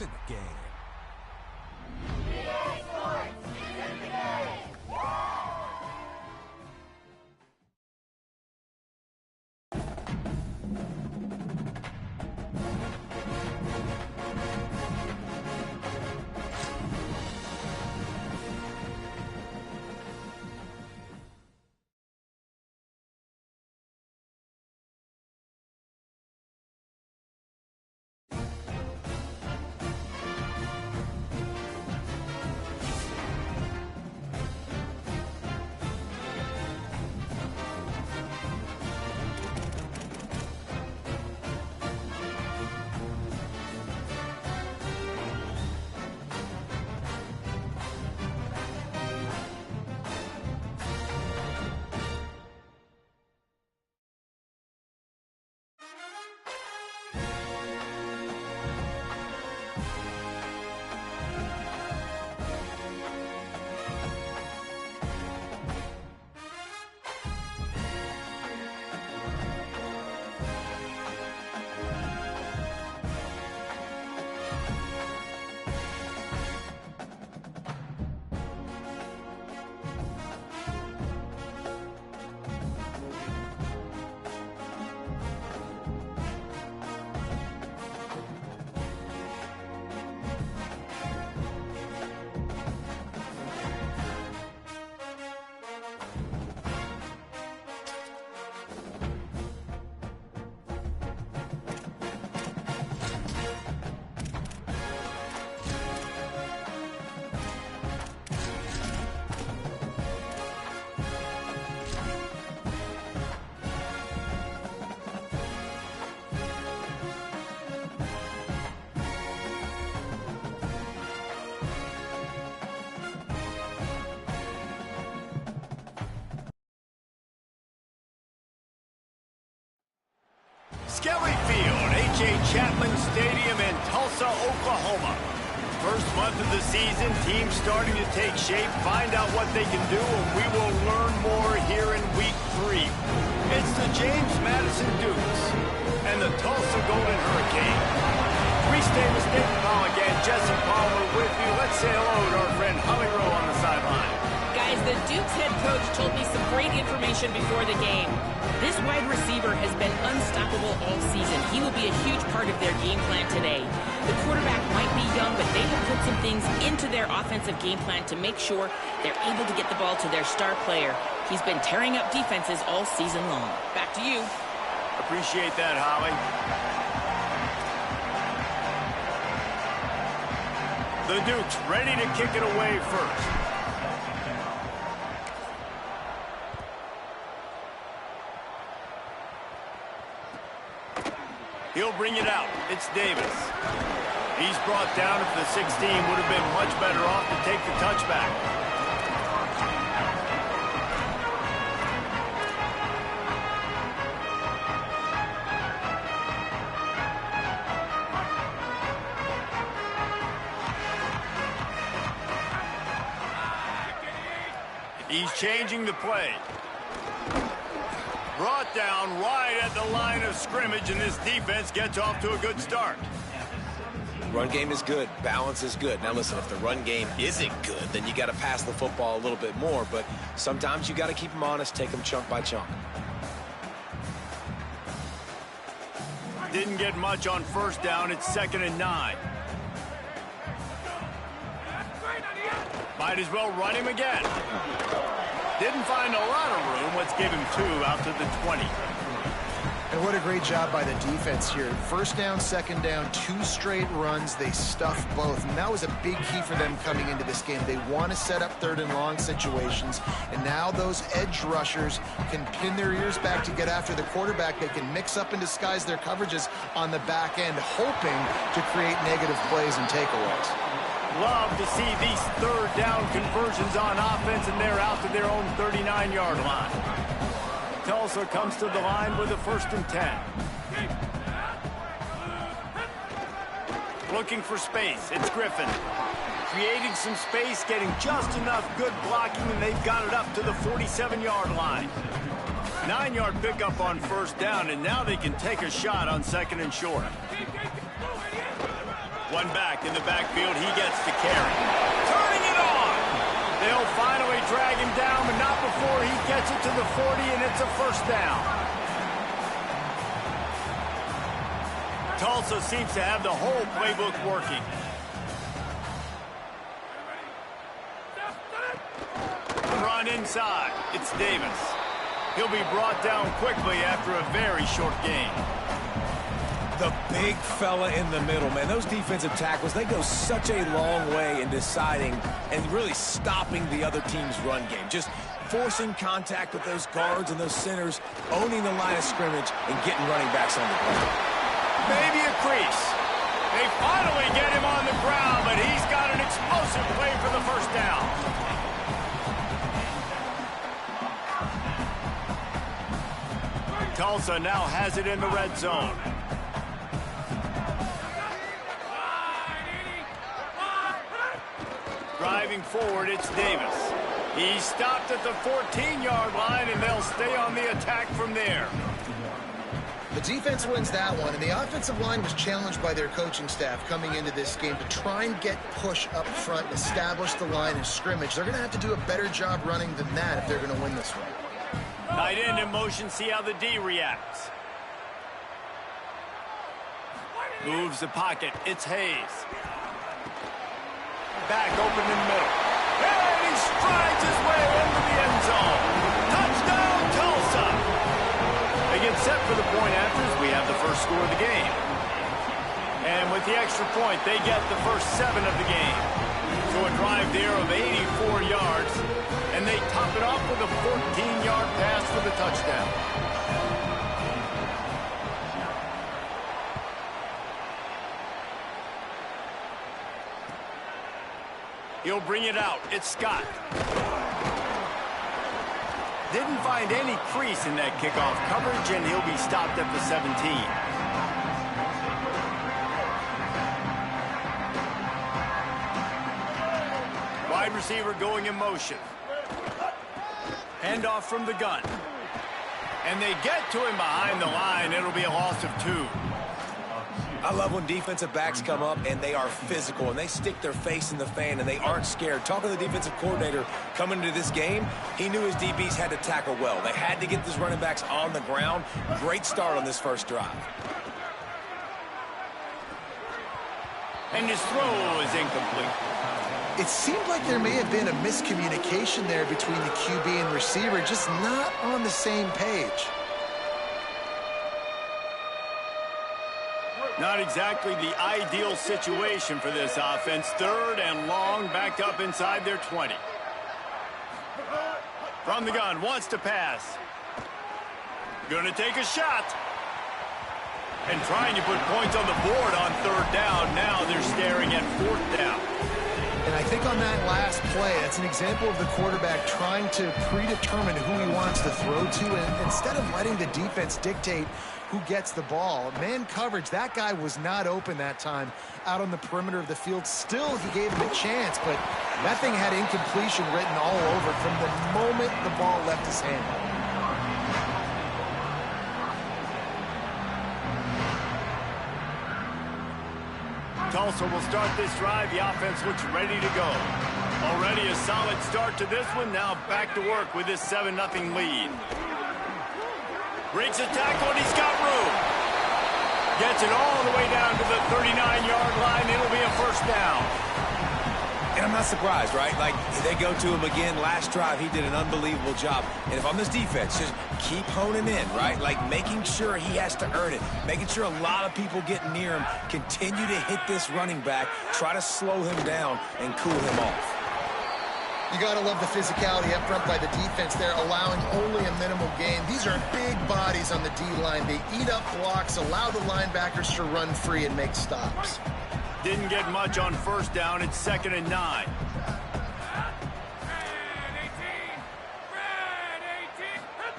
in the game. Skelly Field, H.A. Chapman Stadium in Tulsa, Oklahoma. First month of the season, teams starting to take shape, find out what they can do, and we will learn more here in Week 3. It's the James Madison Dukes and the Tulsa Golden Hurricane. Three-state mistake call again. Jesse Palmer with you. Let's say hello to our friend Holly Rowe on the sideline. Guys, the Dukes head coach told me some great information before the game. This wide receiver has been unstoppable all season. He will be a huge part of their game plan today. The quarterback might be young, but they have put some things into their offensive game plan to make sure they're able to get the ball to their star player. He's been tearing up defenses all season long. Back to you. Appreciate that, Holly. The Dukes ready to kick it away first. He'll bring it out. It's Davis. He's brought down at the 16. Would have been much better off to take the touchback. He's changing the play. Brought down right at the line of scrimmage, and this defense gets off to a good start. Run game is good. Balance is good. Now listen, if the run game isn't good, then you got to pass the football a little bit more. But sometimes you got to keep them honest, take them chunk by chunk. Didn't get much on first down. It's 2nd and 9. Might as well run him again. Didn't find a lot of room. Let's give him 2 out to the 20. And what a great job by the defense here. First down, second down, 2 straight runs. They stuffed both. And that was a big key for them coming into this game. They want to set up 3rd and long situations. And now those edge rushers can pin their ears back to get after the quarterback. They can mix up and disguise their coverages on the back end, hoping to create negative plays and takeaways. Love to see these 3rd down conversions on offense, and they're out to their own 39-yard line. Tulsa comes to the line with a 1st and 10. Looking for space. It's Griffin. Creating some space, getting just enough good blocking, and they've got it up to the 47-yard line. 9-yard pickup on first down, and now they can take a shot on 2nd and short. One back in the backfield. He gets to carry. Turning it on. They'll finally drag him down, but not before he gets it to the 40, and it's a first down. Tulsa seems to have the whole playbook working. Run inside. It's Davis. He'll be brought down quickly after a very short gain. The big fella in the middle, man. Those defensive tackles, they go such a long way in deciding and really stopping the other team's run game. Just forcing contact with those guards and those centers, owning the line of scrimmage, and getting running backs on the ground. Maybe a crease. They finally get him on the ground, but he's got an explosive play for the first down. Tulsa now has it in the red zone. Driving forward, it's Davis. He's stopped at the 14-yard line, and they'll stay on the attack from there. The defense wins that one, and the offensive line was challenged by their coaching staff coming into this game to try and get push up front and establish the line of scrimmage. They're going to have to do a better job running than that if they're going to win this one. Tight end in motion, see how the D reacts. Moves the pocket, it's Hayes. Back open in the middle. And he strides his way into the end zone. Touchdown, Tulsa! They get set for the point afters. We have the first score of the game. And with the extra point, they get the first 7 of the game. So a drive there of 84 yards. And they top it off with a 14-yard pass for the touchdown. He'll bring it out. It's Scott. Didn't find any crease in that kickoff coverage, and he'll be stopped at the 17. Wide receiver going in motion. Handoff from the gun. And they get to him behind the line. It'll be a loss of 2. I love when defensive backs come up and they are physical and they stick their face in the fan and they aren't scared. Talking to the defensive coordinator coming into this game, he knew his DBs had to tackle well. They had to get these running backs on the ground. Great start on this first drive. And his throw is incomplete. It seemed like there may have been a miscommunication there between the QB and receiver, just not on the same page. Not exactly the ideal situation for this offense. 3rd and long, back up inside their 20. From the gun, wants to pass. Gonna take a shot. And trying to put points on the board on 3rd down. Now they're staring at 4th down. And I think on that last play, that's an example of the quarterback trying to predetermine who he wants to throw to, and instead of letting the defense dictate who gets the ball. Man coverage, that guy was not open that time out on the perimeter of the field. Still, he gave him a chance, but that thing had incompletion written all over it from the moment the ball left his hand. Tulsa will start this drive. The offense looks ready to go. Already a solid start to this one. Now back to work with this 7-0 lead. Breaks a tackle, and he's got room. Gets it all the way down to the 39-yard line. It'll be a first down. And I'm not surprised, right? Like, they go to him again. Last drive, he did an unbelievable job. And if I'm this defense, just keep honing in, right? Like, making sure he has to earn it. Making sure a lot of people get near him. Continue to hit this running back. Try to slow him down and cool him off. You got to love the physicality up front by the defense there, allowing only a minimal gain. These are big bodies on the D-line. They eat up blocks, allow the linebackers to run free and make stops. Didn't get much on first down. It's 2nd and 9.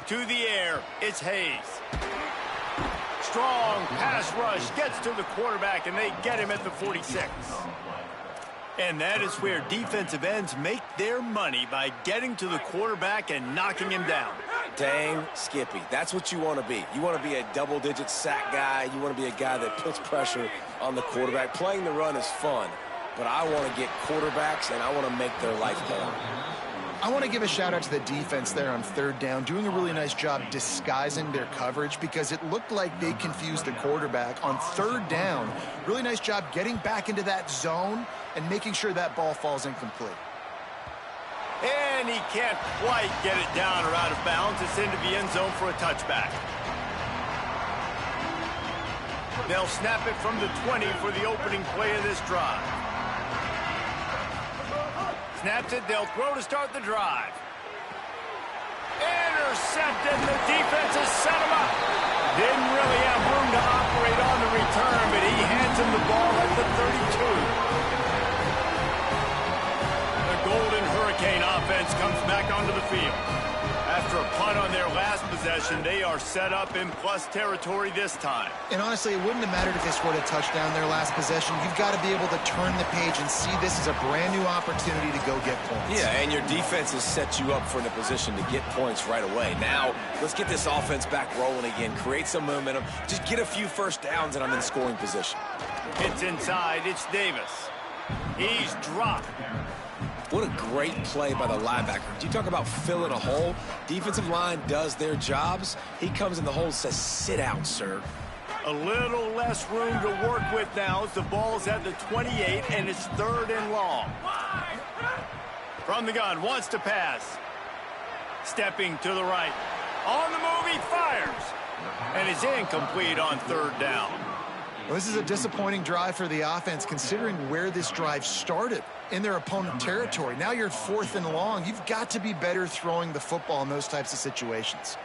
To the air, it's Hayes. Strong pass rush gets to the quarterback, and they get him at the 46. And that is where defensive ends make their money, by getting to the quarterback and knocking him down. Dang Skippy. That's what you want to be. You want to be a double-digit sack guy. You want to be a guy that puts pressure on the quarterback. Playing the run is fun, but I want to get quarterbacks, and I want to make their life hard. I want to give a shout-out to the defense there on third down, doing a really nice job disguising their coverage because it looked like they confused the quarterback on third down. Really nice job getting back into that zone and making sure that ball falls incomplete. And he can't quite get it down or out of bounds. It's into the end zone for a touchback. They'll snap it from the 20 for the opening play of this drive. Snaps it, they'll throw to start the drive. Intercepted, the defense has set him up. Didn't really have room to operate on the return, but he hands him the ball at the 32. The Golden Hurricane offense comes back onto the field. After a punt on their last possession, they are set up in plus territory this time. And honestly, it wouldn't have mattered if they scored a touchdown their last possession. You've got to be able to turn the page and see this as a brand new opportunity to go get points. Yeah, and your defense has set you up for in a position to get points right away. Now, let's get this offense back rolling again, create some momentum, just get a few first downs, and I'm in scoring position. It's inside, it's Davis. He's dropped. What a great play by the linebacker. Do you talk about filling a hole? Defensive line does their jobs. He comes in the hole and says, sit out, sir. A little less room to work with now as the ball's at the 28 and it's third and long. From the gun, wants to pass. Stepping to the right. On the move, he fires. And it's incomplete on third down. Well, this is a disappointing drive for the offense considering where this drive started in their opponent territory. Now you're fourth and long. You've got to be better throwing the football in those types of situations.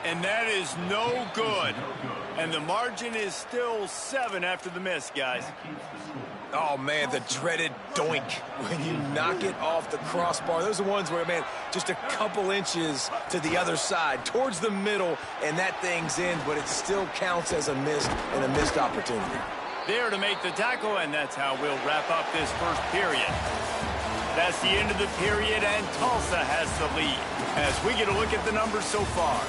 And that is no good. And the margin is still 7 after the miss, guys. Oh, man, the dreaded doink when you knock it off the crossbar. Those are ones where, man, just a couple inches to the other side, towards the middle, and that thing's in, but it still counts as a missed opportunity. There to make the tackle, and that's how we'll wrap up this first period. That's the end of the period, and Tulsa has the lead. As we get a look at the numbers so far.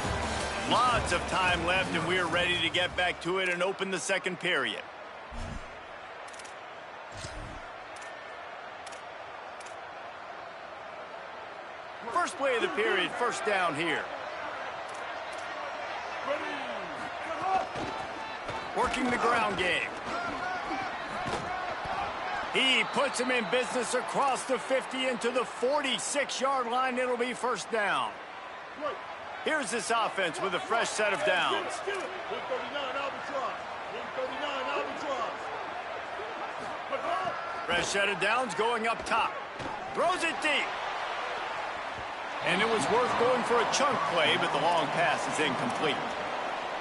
Lots of time left, and we're ready to get back to it and open the second period. First play of the period, first down here. Working the ground game. He puts him in business across the 50 into the 46-yard line. It'll be first down. Here's this offense with a fresh set of downs. Fresh set of downs going up top. Throws it deep. And it was worth going for a chunk play, but the long pass is incomplete.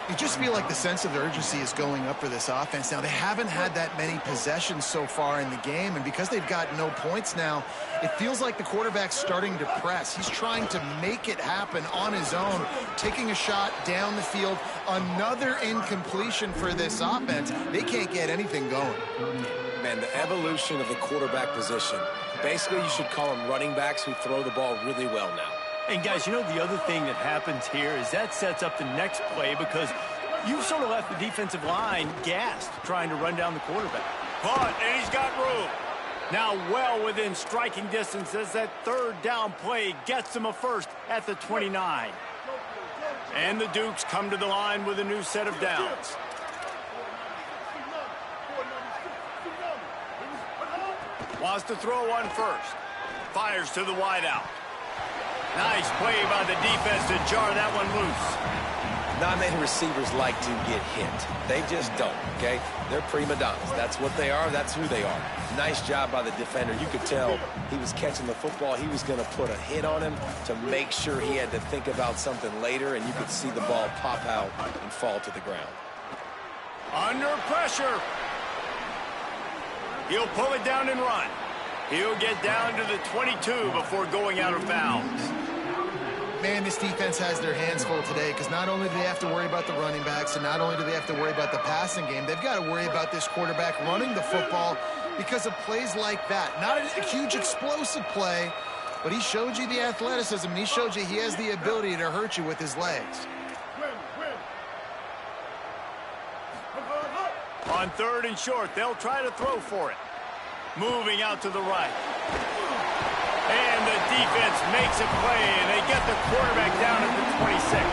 You just feel like the sense of urgency is going up for this offense now. They haven't had that many possessions so far in the game, and because they've got no points now, it feels like the quarterback's starting to press. He's trying to make it happen on his own, taking a shot down the field. Another incompletion for this offense. They can't get anything going. Man, the evolution of the quarterback position. Basically, you should call them running backs who throw the ball really well now. And guys, you know the other thing that happens here is that sets up the next play because you've sort of left the defensive line gassed trying to run down the quarterback. Caught, and he's got room. Now well within striking distance as that third down play gets him a first at the 29. And the Dukes come to the line with a new set of downs. Wants to throw one first. Fires to the wideout. Nice play by the defense to jar that one loose. Not many receivers like to get hit. They just don't, okay? They're prima donnas. That's what they are. That's who they are. Nice job by the defender. You could tell he was catching the football. He was going to put a hit on him to make sure he had to think about something later, and you could see the ball pop out and fall to the ground. Under pressure. He'll pull it down and run. He'll get down to the 22 before going out of bounds. Man, this defense has their hands full today because not only do they have to worry about the running backs and not only do they have to worry about the passing game, they've got to worry about this quarterback running the football. because of plays like that. Not a huge explosive play, but he showed you the athleticism, and he showed you he has the ability to hurt you with his legs. On 3rd and short, they'll try to throw for it. Moving out to the right. And the defense makes a play, and they get the quarterback down at the 26.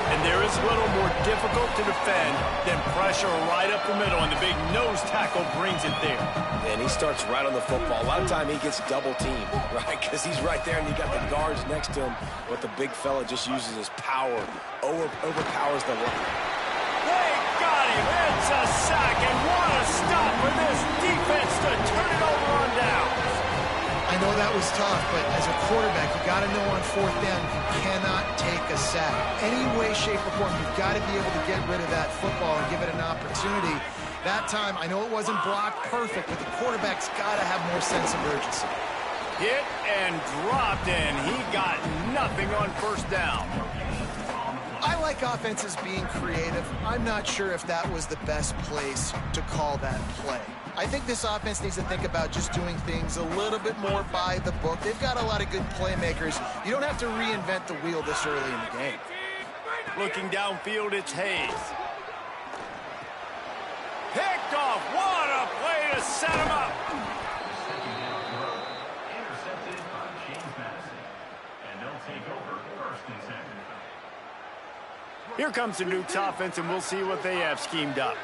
And there is little more difficult to defend than pressure right up the middle, and the big nose tackle brings it there. And he starts right on the football. A lot of time he gets double-teamed, right? Because he's right there, and you got the guards next to him. But the big fella just uses his power, overpowers the line. They got him. It's a sack, and what a stop for this defense to turn it over on downs. I know that was tough, but as a quarterback, you got to know on 4th down, you cannot take a sack. Any way, shape, or form, you've got to be able to get rid of that football and give it an opportunity. That time, I know it wasn't blocked perfect, but the quarterback's got to have more sense of urgency. Hit and dropped, and he got nothing on 1st down. I like offenses being creative. I'm not sure if that was the best place to call that play. I think this offense needs to think about just doing things a little bit more by the book. They've got a lot of good playmakers. You don't have to reinvent the wheel this early in the game. Looking downfield, it's Hayes. Picked off. What a play to set him up. Intercepted by James Madison. And they'll take over 1st and 10. Here comes the Nukes offense, and we'll see what they have schemed up.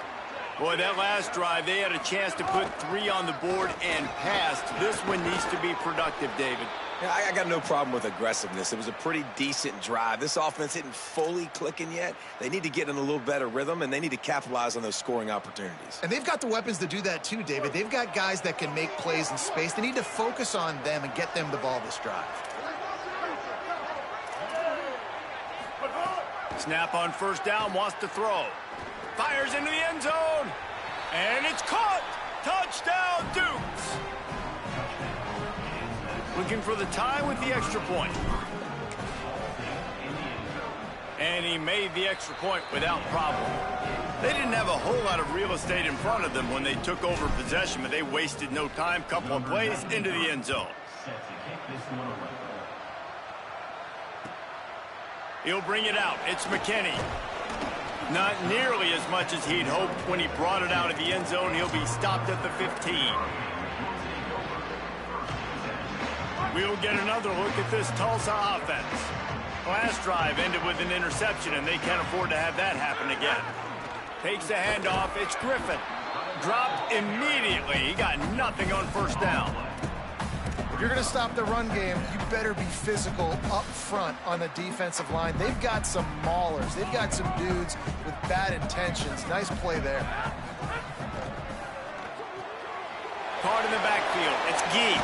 Boy, that last drive, they had a chance to put 3 on the board and passed. This one needs to be productive, David. Yeah, I got no problem with aggressiveness. It was a pretty decent drive. This offense isn't fully clicking yet. They need to get in a little better rhythm, and they need to capitalize on those scoring opportunities. And they've got the weapons to do that too, David. They've got guys that can make plays in space. They need to focus on them and get them the ball this drive. Snap on 1st down, wants to throw. Fires into the end zone. And it's caught. Touchdown, Dukes. Looking for the tie with the extra point. And he made the extra point without problem. They didn't have a whole lot of real estate in front of them when they took over possession, but they wasted no time. Couple of plays into the end zone. He'll bring it out. It's McKinney. Not nearly as much as he'd hoped when he brought it out of the end zone. He'll be stopped at the 15. We'll get another look at this Tulsa offense. Last drive ended with an interception, and they can't afford to have that happen again. Takes the handoff. It's Griffin. Dropped immediately. He got nothing on 1st down. If you're going to stop the run game, you better be physical up front on the defensive line. They've got some maulers. They've got some dudes with bad intentions. Nice play there. Caught in the backfield. It's Gee.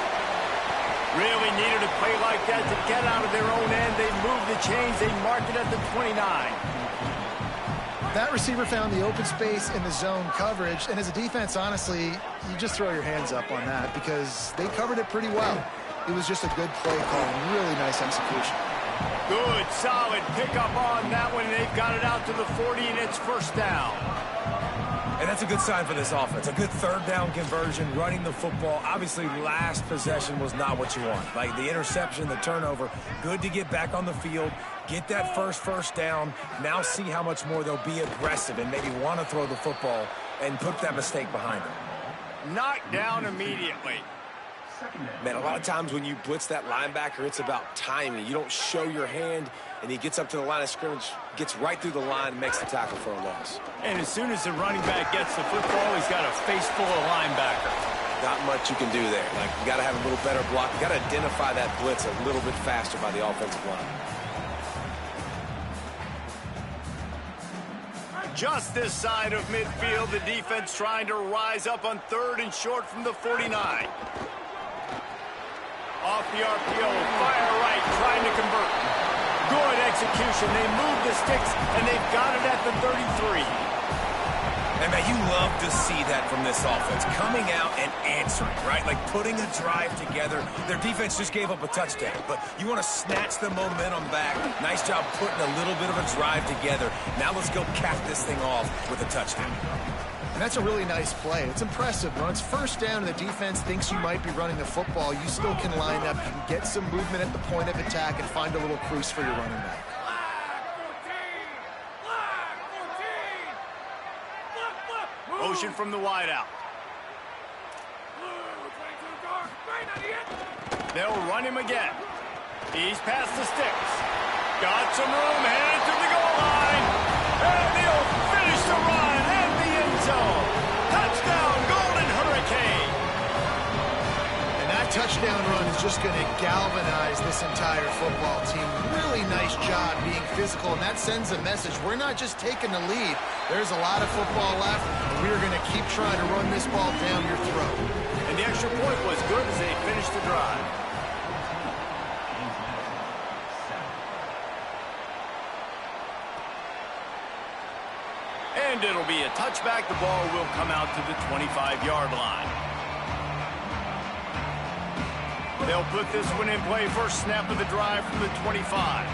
Really needed a play like that to get out of their own end. They moved the chains. They marked it at the 29. That receiver found the open space in the zone coverage, and as a defense, honestly, you just throw your hands up on that because they covered it pretty well. It was just a good play call and really nice execution. Good, solid pickup on that one. They've got it out to the 40, and it's 1st down. And that's a good sign for this offense. A good 3rd down conversion, running the football. Obviously, last possession was not what you want. Like the interception, the turnover. Good to get back on the field, get that first down. Now see how much more they'll be aggressive and maybe want to throw the football and put that mistake behind them. Knocked down immediately. Man, a lot of times when you blitz that linebacker, it's about timing. You don't show your hand, and he gets up to the line of scrimmage, gets right through the line, and makes the tackle for a loss. And as soon as the running back gets the football, he's got a face full of linebacker. Not much you can do there. Like, you got to have a little better block. You got to identify that blitz a little bit faster by the offensive line. Just this side of midfield, the defense trying to rise up on 3rd and short from the 49. Off the RPO, fire right, trying to convert. Good execution. They move the sticks, and they've got it at the 33. And, man, you love to see that from this offense. Coming out and answering, right? Like putting a drive together. Their defense just gave up a touchdown, but you want to snatch the momentum back. Nice job putting a little bit of a drive together. Now let's go cap this thing off with a touchdown. And that's a really nice play. It's impressive. When it's first down and the defense thinks you might be running the football, you still can line up. You can get some movement at the point of attack and find a little crease for your running back. Motion from the wideout. They'll run him again. He's past the sticks. Got some room, headed to the goal line. And he'll finish the run in the end zone. Touchdown, Golden Hurricane. And that touchdown run is just going to galvanize this entire football team. Really nice job being physical, and that sends a message. We're not just taking the lead. There's a lot of football left, and we're going to keep trying to run this ball down your throat. And the extra point was good as they finished the drive. And it'll be a touchback. The ball will come out to the 25-yard line. They'll put this one in play. First snap of the drive from the 25.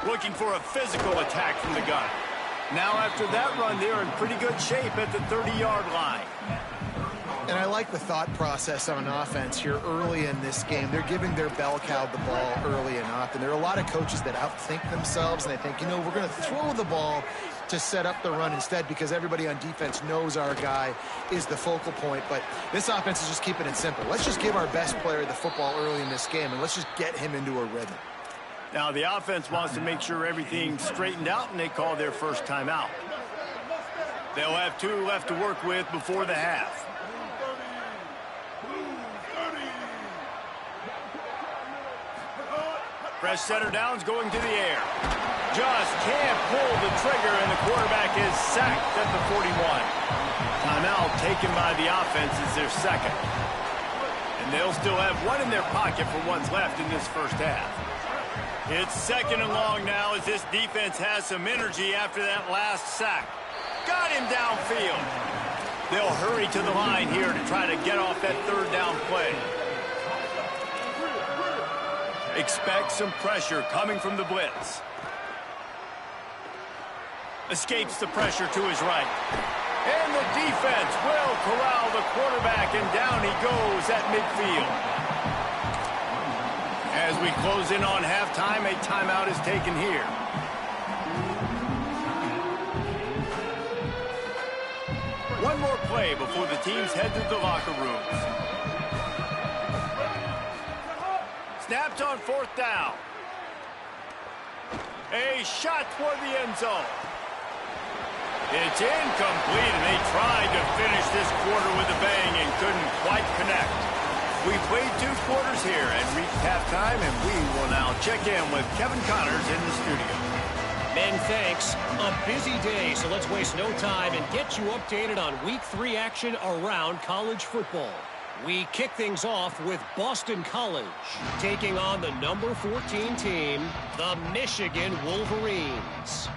Looking for a physical attack from the gun. Now after that run, they're in pretty good shape at the 30-yard line. And I like the thought process on offense here early in this game. They're giving their bell cow the ball early and often. There are a lot of coaches that outthink themselves, and they think, you know, we're going to throw the ball to set up the run instead because everybody on defense knows our guy is the focal point. But this offense is just keeping it simple. Let's just give our best player the football early in this game, and let's just get him into a rhythm. Now the offense wants to make sure everything's straightened out, and they call their first timeout. They'll have 2 left to work with before the half. Fresh center downs going to the air. Just can't pull the trigger, and the quarterback is sacked at the 41. Timeout taken by the offense is their second. And they'll still have 1 in their pocket for what's left in this first half. It's second and long now as this defense has some energy after that last sack. Got him downfield. They'll hurry to the line here to try to get off that third down play. Expect some pressure coming from the blitz. Escapes the pressure to his right. And the defense will corral the quarterback, and down he goes at midfield. As we close in on halftime, a timeout is taken here. One more play before the teams head to the locker rooms. Snapped on fourth down. A shot toward the end zone. It's incomplete, and they tried to finish this quarter with a bang and couldn't quite connect. We played 2 quarters here and reached halftime, and we will now check in with Kevin Connors in the studio. Men, thanks. A busy day, so let's waste no time and get you updated on Week 3 action around college football. We kick things off with Boston College, taking on the number 14 team, the Michigan Wolverines.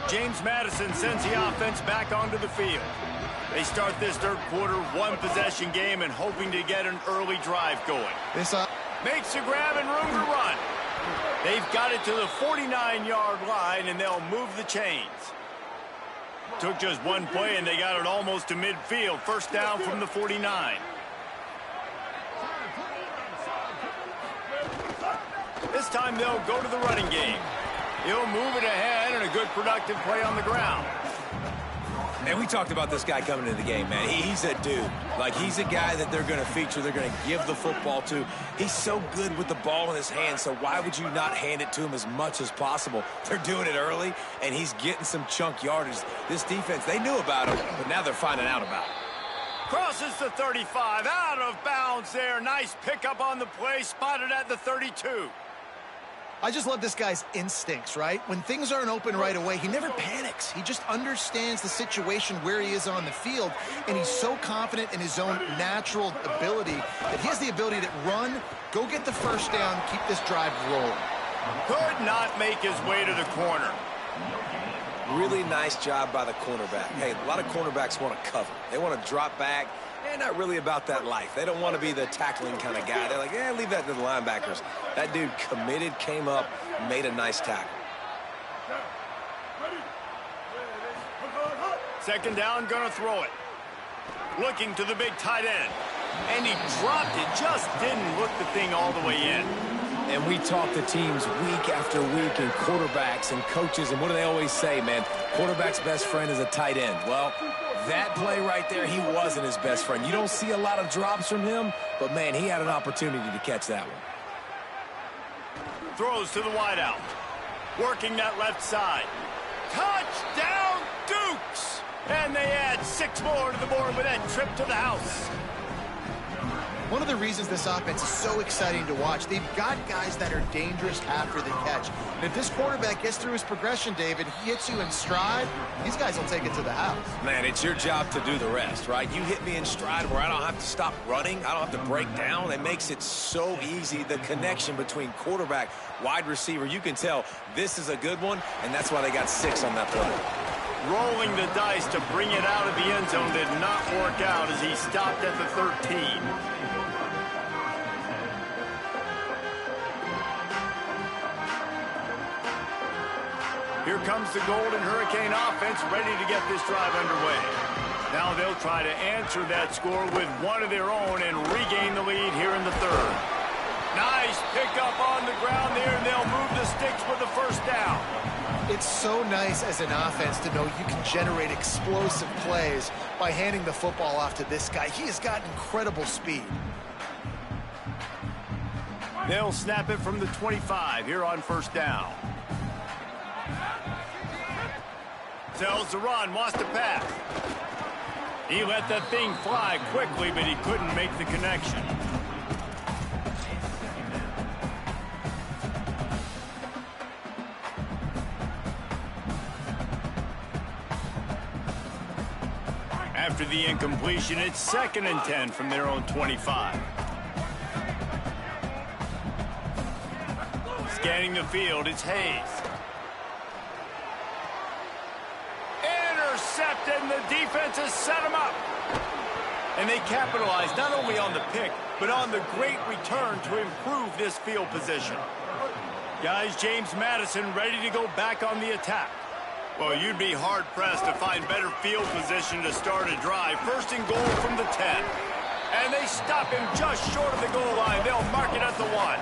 James Madison sends the offense back onto the field. They start this third quarter 1-possession game and hoping to get an early drive going. Makes a grab and room to run. They've got it to the 49-yard line, and they'll move the chains. Took just one play, and they got it almost to midfield. First down from the 49. This time they'll go to the running game. He'll move it ahead, and a good productive play on the ground. And we talked about this guy coming into the game, man. He's a dude. Like, he's a guy that they're going to feature, they're going to give the football to. He's so good with the ball in his hand, so why would you not hand it to him as much as possible? They're doing it early, and he's getting some chunk yardage. This defense, they knew about him, but now they're finding out about it. Crosses the 35, out of bounds there. Nice pickup on the play, spotted at the 32. I just love this guy's instincts, right? When things aren't open right away, he never panics. He just understands the situation where he is on the field, and he's so confident in his own natural ability that he has the ability to run, go get the first down, keep this drive rolling. Could not make his way to the corner. Really nice job by the cornerback. Hey, a lot of cornerbacks want to cover. They want to drop back. They're not really about that life. They don't want to be the tackling kind of guy. They're like, yeah, leave that to the linebackers. That dude committed, came up, made a nice tackle. Second down, gonna throw it. Looking to the big tight end. And he dropped it, just didn't look the thing all the way in. And we talk to teams week after week and quarterbacks and coaches, and what do they always say, man? Quarterback's best friend is a tight end. Well, that play right there, he wasn't his best friend. You don't see a lot of drops from him, but, man, he had an opportunity to catch that one. Throws to the wideout. Working that left side. Touchdown, Dukes! And they add 6 more to the board with that trip to the house. One of the reasons this offense is so exciting to watch, they've got guys that are dangerous after the catch. And if this quarterback gets through his progression, David, he hits you in stride, these guys will take it to the house. Man, it's your job to do the rest, right? You hit me in stride where I don't have to stop running. I don't have to break down. It makes it so easy, the connection between quarterback, wide receiver. You can tell this is a good one, and that's why they got 6 on that play. Rolling the dice to bring it out of the end zone did not work out as he stopped at the 13. Here comes the Golden Hurricane offense ready to get this drive underway. Now they'll try to answer that score with one of their own and regain the lead here in the third. Nice pickup on the ground there, and they'll move the sticks with the first down. It's so nice as an offense to know you can generate explosive plays by handing the football off to this guy. He has got incredible speed. They'll snap it from the 25 here on first down. Tells the run, wants to pass. He let that thing fly quickly, but he couldn't make the connection. After the incompletion, it's 2nd and 10 from their own 25. Scanning the field, it's Hayes. Intercepted, and the defense has set him up. And they capitalize not only on the pick, but on the great return to improve this field position. Guys, James Madison ready to go back on the attack. Well, you'd be hard-pressed to find better field position to start a drive. 1st and goal from the 10. And they stop him just short of the goal line. They'll mark it at the 1.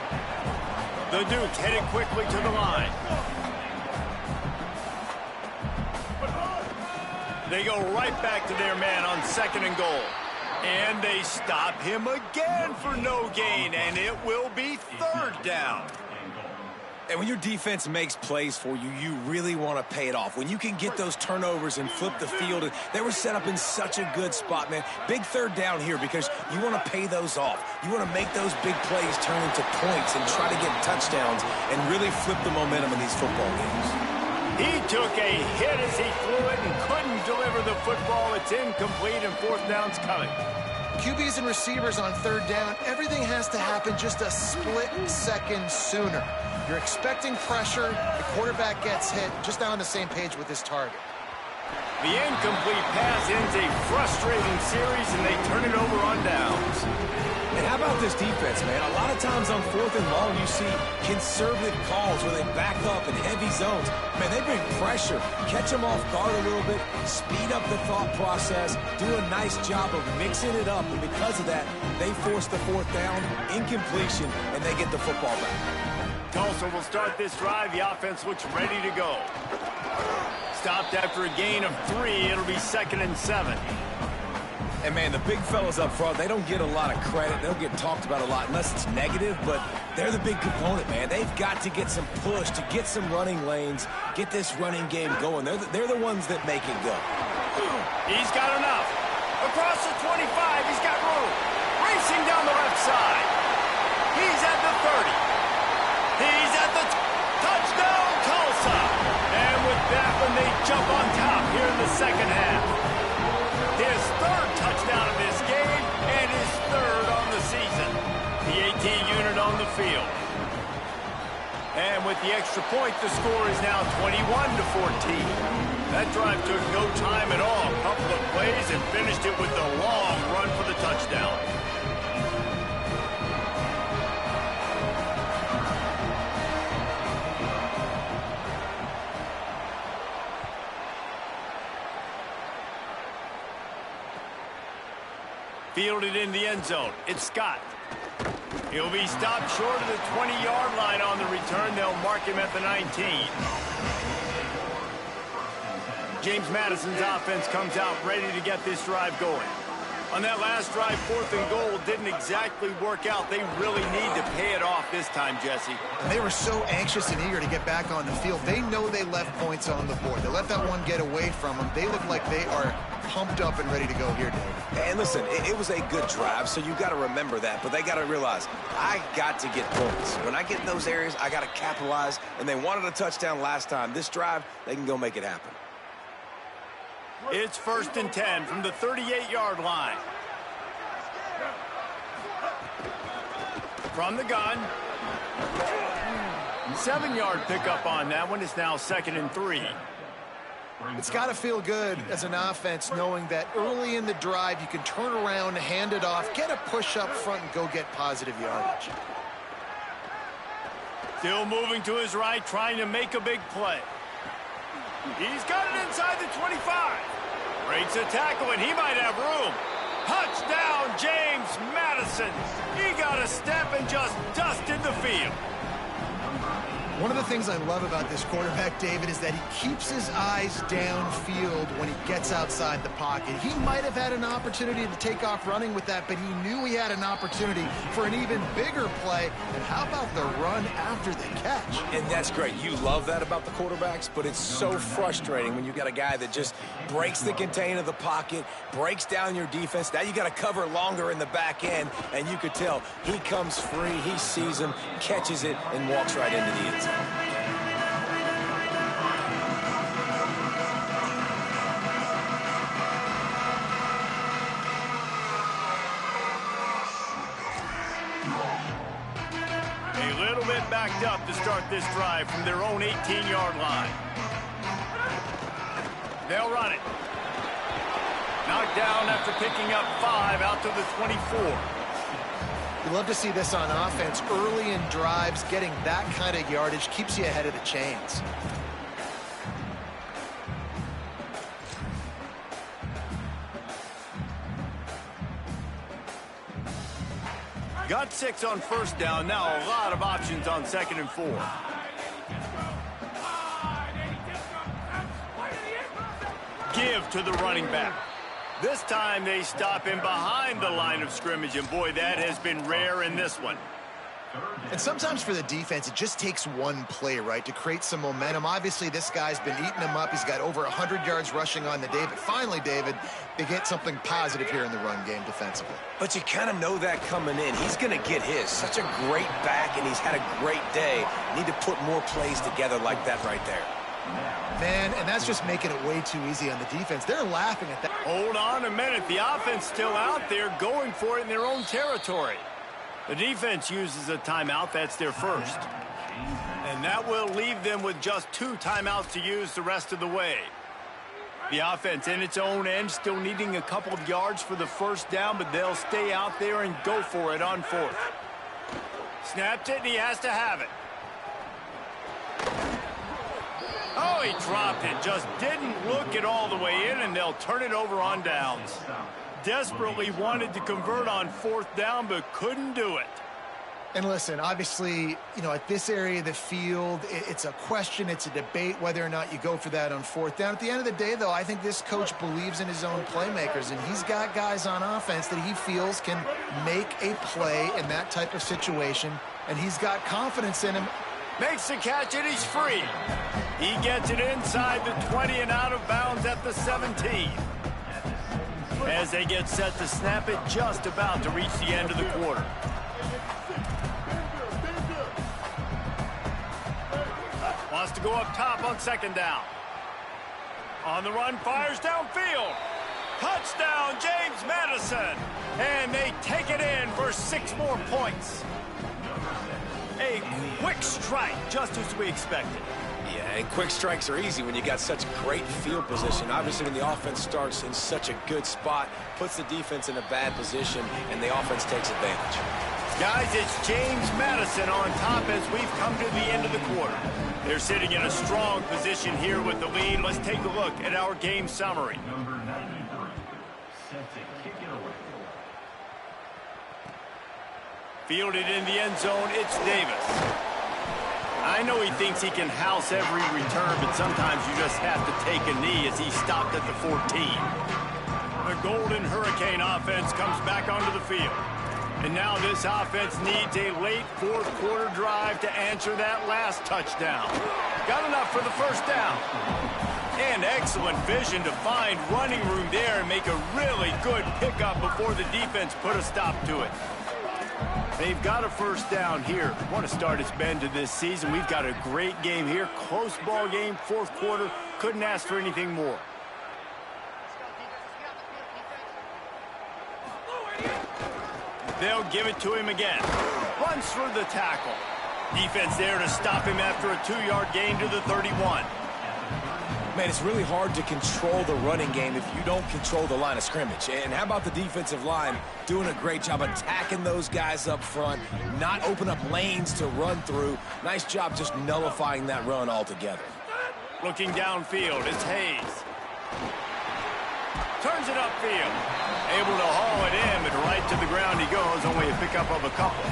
The Dukes headed quickly to the line. They go right back to their man on 2nd and goal. And they stop him again for no gain, and it will be 3rd down. And when your defense makes plays for you, you really want to pay it off. When you can get those turnovers and flip the field, they were set up in such a good spot, man. Big 3rd down here because you want to pay those off. You want to make those big plays turn into points and try to get touchdowns and really flip the momentum in these football games. He took a hit as he threw it and couldn't deliver the football. It's incomplete, and 4th down's coming. QBs and receivers on 3rd down, everything has to happen just a split second sooner. You're expecting pressure, the quarterback gets hit, just not on the same page with his target. The incomplete pass ends a frustrating series, and they turn it over on downs. And how about this defense, man? A lot of times on 4th and long, you see conservative calls where they back up in heavy zones. Man, they bring pressure, catch them off guard a little bit, speed up the thought process, do a nice job of mixing it up, and because of that, they force the 4th down, incompletion, and they get the football back. Tulsa will start this drive. The offense looks ready to go. Stopped after a gain of 3. It'll be 2nd and 7. And, man, the big fellas up front, they don't get a lot of credit. They don't get talked about a lot unless it's negative, but they're the big component, man. They've got to get some push, to get some running lanes, get this running game going. They're the ones that make it go. He's got enough. Across the 25, he's got room. Racing down the left side. He's at the 30. He's at the touchdown, Tulsa. And with that one, they jump on top here in the 2nd half. His 3rd touchdown of this game and his 3rd on the season. The AT unit on the field. And with the extra point, the score is now 21-14. That drive took no time at all. A couple of plays and finished it with the long run for the touchdown. Fielded in the end zone. It's Scott. He'll be stopped short of the 20-yard line on the return. They'll mark him at the 19. James Madison's offense comes out ready to get this drive going. On that last drive, 4th and goal didn't exactly work out. They really need to pay it off this time, Jesse. And they were so anxious and eager to get back on the field. They know they left points on the board. They let that one get away from them. They look like they are pumped up and ready to go here, Dave. And listen, it was a good drive, so you got to remember that. But they got to realize, I got to get points. When I get in those areas, I got to capitalize. And they wanted a touchdown last time. This drive, they can go make it happen. It's 1st and 10 from the 38-yard line. From the gun. 7-yard pickup on that one. It's now 2nd and 3. It's got to feel good as an offense knowing that early in the drive you can turn around, hand it off, get a push up front, and go get positive yardage. Still moving to his right, trying to make a big play. He's got it inside the 25. Breaks a tackle, and he might have room. Touchdown, James Madison. He got a step and just dusted the field. One of the things I love about this quarterback, David, is that he keeps his eyes downfield when he gets outside the pocket. He might have had an opportunity to take off running with that, but he knew he had an opportunity for an even bigger play. And how about the run after the catch? And that's great. You love that about the quarterbacks, but it's so frustrating when you got a guy that just breaks the contain of the pocket, breaks down your defense. Now you got to cover longer in the back end, and you could tell he comes free, he sees him, catches it, and walks right into the end zone. A little bit backed up to start this drive from their own 18-yard line. They'll run it. Knocked down after picking up 5 out to the 24. You love to see this on offense. Early in drives, getting that kind of yardage keeps you ahead of the chains. Got 6 on 1st down. Now a lot of options on 2nd and 4. Give to the running back. This time they stop him behind the line of scrimmage, and boy, that has been rare in this one. And sometimes for the defense, it just takes one play, right, to create some momentum. Obviously, this guy's been eating them up. He's got over 100 yards rushing on the day. But finally, David, they get something positive here in the run game defensively. But you kind of know that coming in. He's going to get his. Such a great back, and he's had a great day. Need to put more plays together like that right there. Man, and that's just making it way too easy on the defense. They're laughing at that. Hold on a minute. The offense still out there going for it in their own territory. The defense uses a timeout. That's their first. And that will leave them with just 2 timeouts to use the rest of the way. The offense in its own end still needing a couple of yards for the 1st down, but they'll stay out there and go for it on 4th. Snapped it, and he has to have it. Oh, he dropped it. Just didn't look it all the way in, and they'll turn it over on downs. Desperately wanted to convert on 4th down, but couldn't do it. And listen, obviously, you know, at this area of the field, it's a question, it's a debate whether or not you go for that on 4th down. At the end of the day, though, I think this coach believes in his own playmakers, and he's got guys on offense that he feels can make a play in that type of situation, and he's got confidence in him. Makes the catch, and he's free. He gets it inside the 20 and out of bounds at the 17. As they get set to snap it, just about to reach the end of the quarter. Wants to go up top on 2nd down. On the run, fires downfield. Touchdown, James Madison. And they take it in for 6 more points. A quick strike, just as we expected. Yeah, and quick strikes are easy when you got such great field position. Obviously, when the offense starts in such a good spot, puts the defense in a bad position, and the offense takes advantage. Guys, it's James Madison on top as we've come to the end of the quarter. They're sitting in a strong position here with the lead. Let's take a look at our game summary. Number 93, set to kick it away. Fielded in the end zone, it's Davis. I know he thinks he can house every return, but sometimes you just have to take a knee as he stopped at the 14. The Golden Hurricane offense comes back onto the field. And now this offense needs a late fourth quarter drive to answer that last touchdown. Got enough for the first down. And excellent vision to find running room there and make a really good pickup before the defense put a stop to it. They've got a first down here. What a start it's been to this season. We've got a great game here. Close ball game, fourth quarter. Couldn't ask for anything more. They'll give it to him again. Runs through the tackle. Defense there to stop him after a 2-yard gain to the 31. Man, it's really hard to control the running game if you don't control the line of scrimmage. And how about the defensive line doing a great job attacking those guys up front, not open up lanes to run through. Nice job just nullifying that run altogether. Looking downfield, it's Hayes. Turns it upfield. Able to haul it in, but right to the ground he goes, only a pickup of a couple.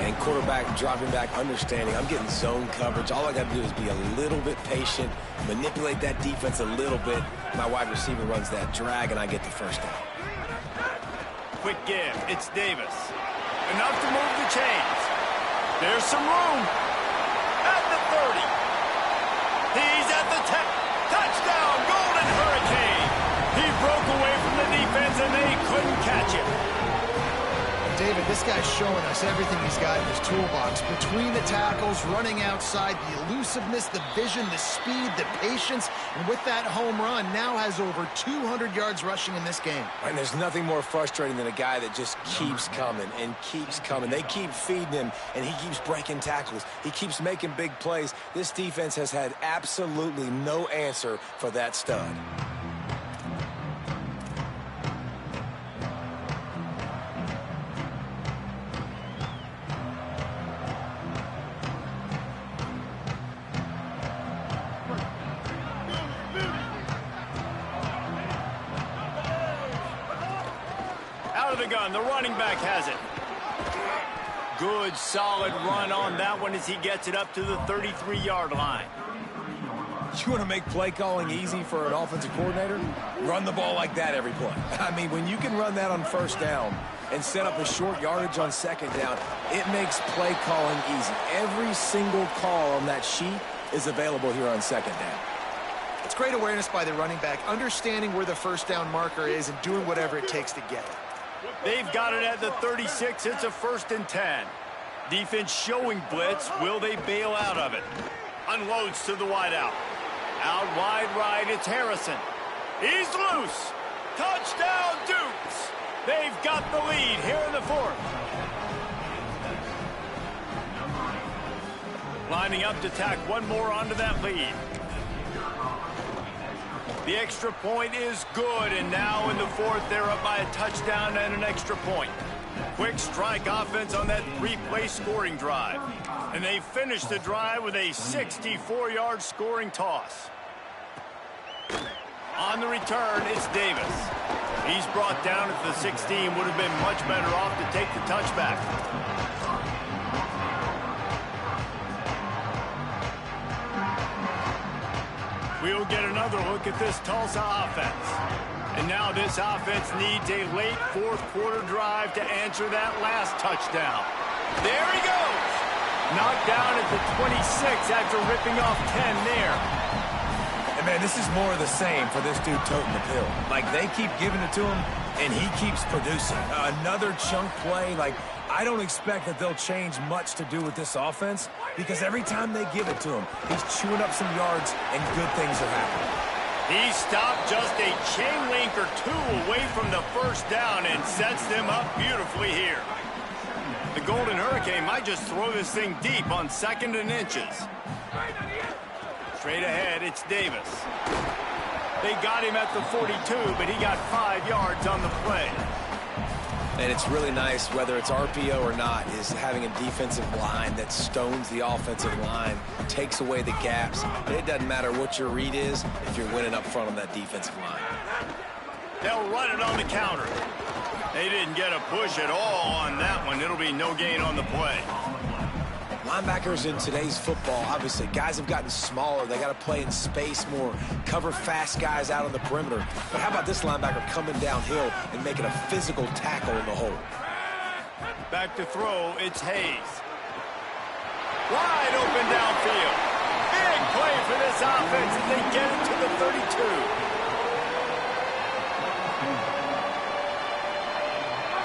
And quarterback dropping back, understanding I'm getting zone coverage. All I got to do is be a little bit patient, manipulate that defense a little bit. My wide receiver runs that drag, and I get the first down. Quick give. It's Davis. Enough to move the chains. There's some room. At the 30. He's at the 10. Touchdown, Golden Hurricane. He broke away from the defense, and they couldn't catch him. David, this guy's showing us everything he's got in his toolbox. Between the tackles, running outside, the elusiveness, the vision, the speed, the patience, and with that home run, now has over 200 yards rushing in this game. And there's nothing more frustrating than a guy that just keeps coming and keeps coming. They keep feeding him, and he keeps breaking tackles. He keeps making big plays. This defense has had absolutely no answer for that stud. The running back has it. Good, solid run on that one as he gets it up to the 33-yard line. You want to make play calling easy for an offensive coordinator? Run the ball like that every play. I mean, when you can run that on first down and set up a short yardage on second down, it makes play calling easy. Every single call on that sheet is available here on second down. It's great awareness by the running back, understanding where the first down marker is and doing whatever it takes to get it. They've got it at the 36. It's a 1st and 10. Defense showing blitz. Will they bail out of it? Unloads to the wideout. Out wide right, it's Harrison. He's loose. Touchdown, Dukes. They've got the lead here in the 4th. Lining up to tack one more onto that lead. The extra point is good, and now in the 4th, they're up by a touchdown and an extra point. Quick strike offense on that 3-play scoring drive. And they finish the drive with a 64-yard scoring toss. On the return, it's Davis. He's brought down at the 16, would have been much better off to take the touchback. We'll get another look at this Tulsa offense. And now this offense needs a late fourth quarter drive to answer that last touchdown. There he goes. Knocked down at the 26 after ripping off 10 there. And man, this is more of the same for this dude toting the pill. Like, they keep giving it to him, and he keeps producing. Another chunk play. Like, I don't expect that they'll change much to do with this offense, because every time they give it to him, he's chewing up some yards and good things are happening. He stopped just a chain link or two away from the first down and sets them up beautifully here. The Golden Hurricane might just throw this thing deep on 2nd and inches. Straight ahead, it's Davis. They got him at the 42, but he got 5 yards on the play. And it's really nice, whether it's RPO or not, is having a defensive line that stones the offensive line, takes away the gaps. But it doesn't matter what your read is if you're winning up front on that defensive line. They'll run it on the counter. They didn't get a push at all on that one. It'll be no gain on the play. Linebackers in today's football, obviously, guys have gotten smaller. They got to play in space more, cover fast guys out on the perimeter. But how about this linebacker coming downhill and making a physical tackle in the hole? Back to throw, it's Hayes. Wide open downfield. Big play for this offense as they get it to the 32.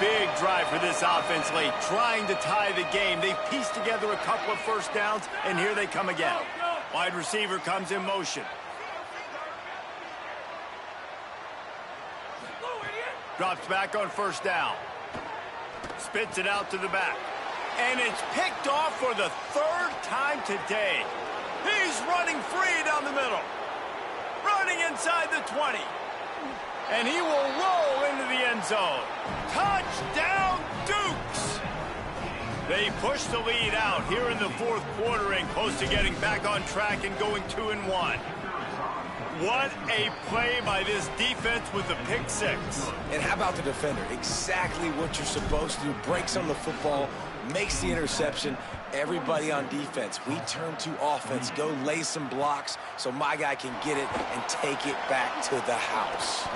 Big drive for this offense late, trying to tie the game. They pieced together a couple of first downs, and here they come again. Wide receiver comes in motion. Drops back on first down. Spits it out to the back. And it's picked off for the third time today. He's running free down the middle. Running inside the 20. And he will roll into the end zone. Touchdown, Dukes! They push the lead out here in the fourth quarter and close to getting back on track and going 2-1. What a play by this defense with the pick six. And how about the defender? Exactly what you're supposed to do. Breaks on the football, makes the interception. Everybody on defense, we turn to offense. Go lay some blocks so my guy can get it and take it back to the house.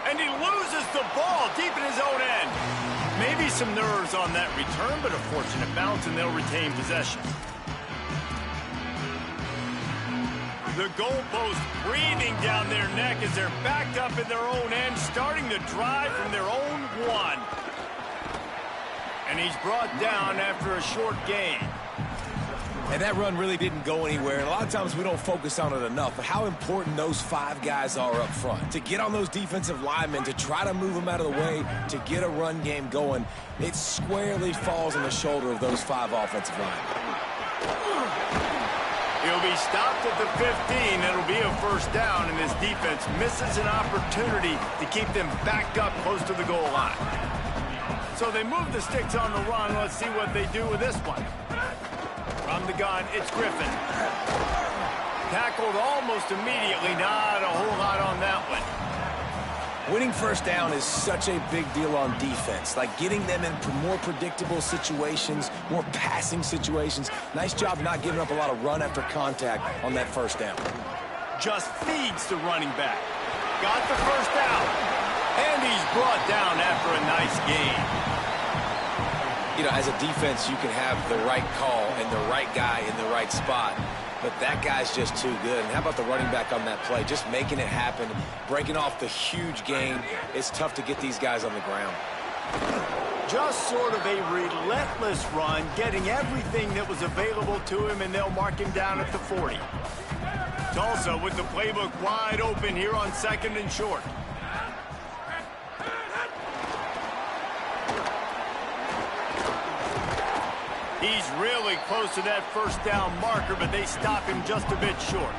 And he loses the ball deep in his own end. Maybe some nerves on that return, but a fortunate bounce, and they'll retain possession. The goalpost breathing down their neck as they're backed up in their own end, starting to drive from their own one. And he's brought down after a short gain. And that run really didn't go anywhere. And a lot of times we don't focus on it enough, but how important those five guys are up front. To get on those defensive linemen, to try to move them out of the way, to get a run game going, it squarely falls on the shoulder of those five offensive linemen. He'll be stopped at the 15. It'll be a first down, and his defense misses an opportunity to keep them backed up close to the goal line. So they move the sticks on the run. Let's see what they do with this one. From the gun, it's Griffin. Tackled almost immediately. Not a whole lot on that one. Winning first down is such a big deal on defense. Like getting them in more predictable situations, more passing situations. Nice job not giving up a lot of run after contact on that first down. Just feeds the running back. Got the first down. And he's brought down after a nice gain. You know, as a defense, you can have the right call and the right guy in the right spot. But that guy's just too good. And how about the running back on that play? Just making it happen, breaking off the huge gain. It's tough to get these guys on the ground. Just sort of a relentless run, getting everything that was available to him, and they'll mark him down at the 40. Tulsa with the playbook wide open here on 2nd and short. He's really close to that first down marker, but they stop him just a bit short.